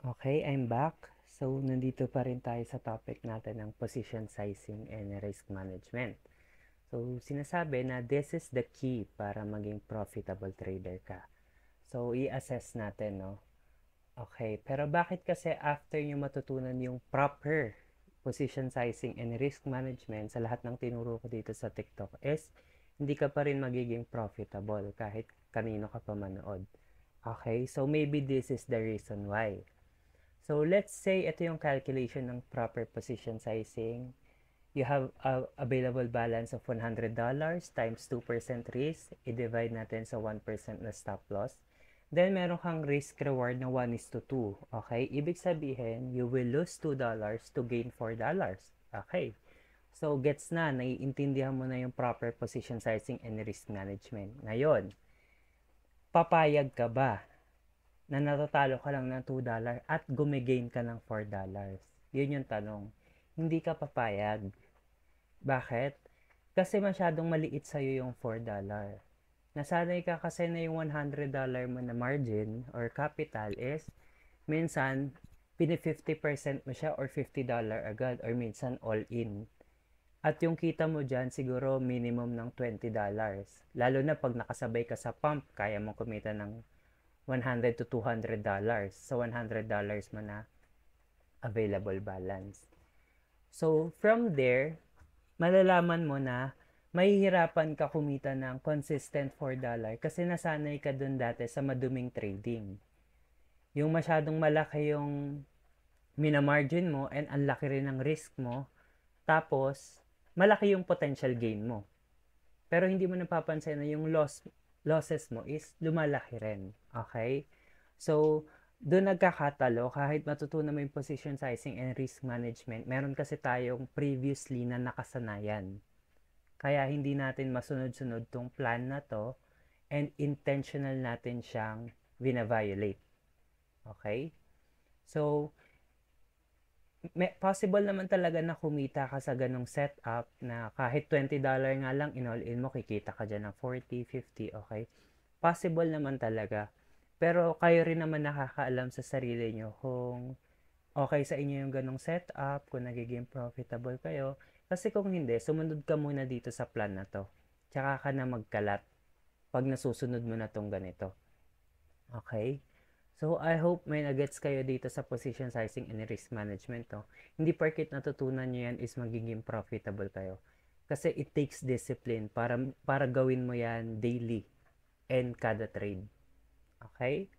Okay, I'm back. So, nandito pa rin tayo sa topic natin ng position sizing and risk management. So, sinasabi na this is the key para maging profitable trader ka. So, i-assess natin, no? Okay, pero bakit kasi after nyo matutunan yung proper position sizing and risk management sa lahat ng tinuro ko dito sa TikTok is hindi ka pa rin magiging profitable kahit kanino ka pa manood. Okay, so maybe this is the reason why. So, let's say ito yung calculation ng proper position sizing. You have a available balance of $100 times 2% risk. I-divide natin sa 1% na stop loss. Then, meron kang risk reward na 1:2. Okay? Ibig sabihin, you will lose $2 to gain $4. Okay? So, gets na. Naiintindihan mo na yung proper position sizing and risk management. Ngayon, papayag ka ba na natatalo ka lang ng $2 at gumigain ka ng $4? Yun yung tanong. Hindi ka papayag. Bakit? Kasi masyadong maliit sa'yo yung $4. Nasanay ka kasi na yung $100 mo na margin or capital is minsan pini-50% mo siya or $50 agad or minsan all in. At yung kita mo dyan siguro minimum ng $20. Lalo na pag nakasabay ka sa pump, kaya mo kumita ng $100 to $200 sa $100 mo na available balance. So, from there, malalaman mo na mahihirapan ka kumita ng consistent $4 kasi nasanay ka dun dati sa maduming trading. Yung masyadong malaki yung minamargin mo and ang laki rin ng risk mo, tapos malaki yung potential gain mo. Pero hindi mo napapansin na yung losses mo is lumalaki rin. Okay? So, doon nagkakatalo, kahit matutunan mo yung position sizing and risk management, meron kasi tayong previously na nakasanayan. Kaya hindi natin masunod-sunod tong plan na to and intentional natin siyang vina-violate. Okay? So, possible naman talaga na kumita ka sa ganong setup na kahit $20 nga lang in-all-in mo, kikita ka dyan ng 40, 50, okay? Possible naman talaga. Pero kayo rin naman nakakaalam sa sarili nyo kung okay sa inyo yung ganong setup, kung nagiging profitable kayo. Kasi kung hindi, sumunod ka muna dito sa plan na to. Tsaka ka na magkalat pag nasusunod mo na tong ganito. Okay? So, I hope may nagets kayo dito sa position sizing and risk management. No? Hindi porket natutunan nyo yan is magiging profitable kayo. Kasi it takes discipline para gawin mo yan daily and kada trade. Okay?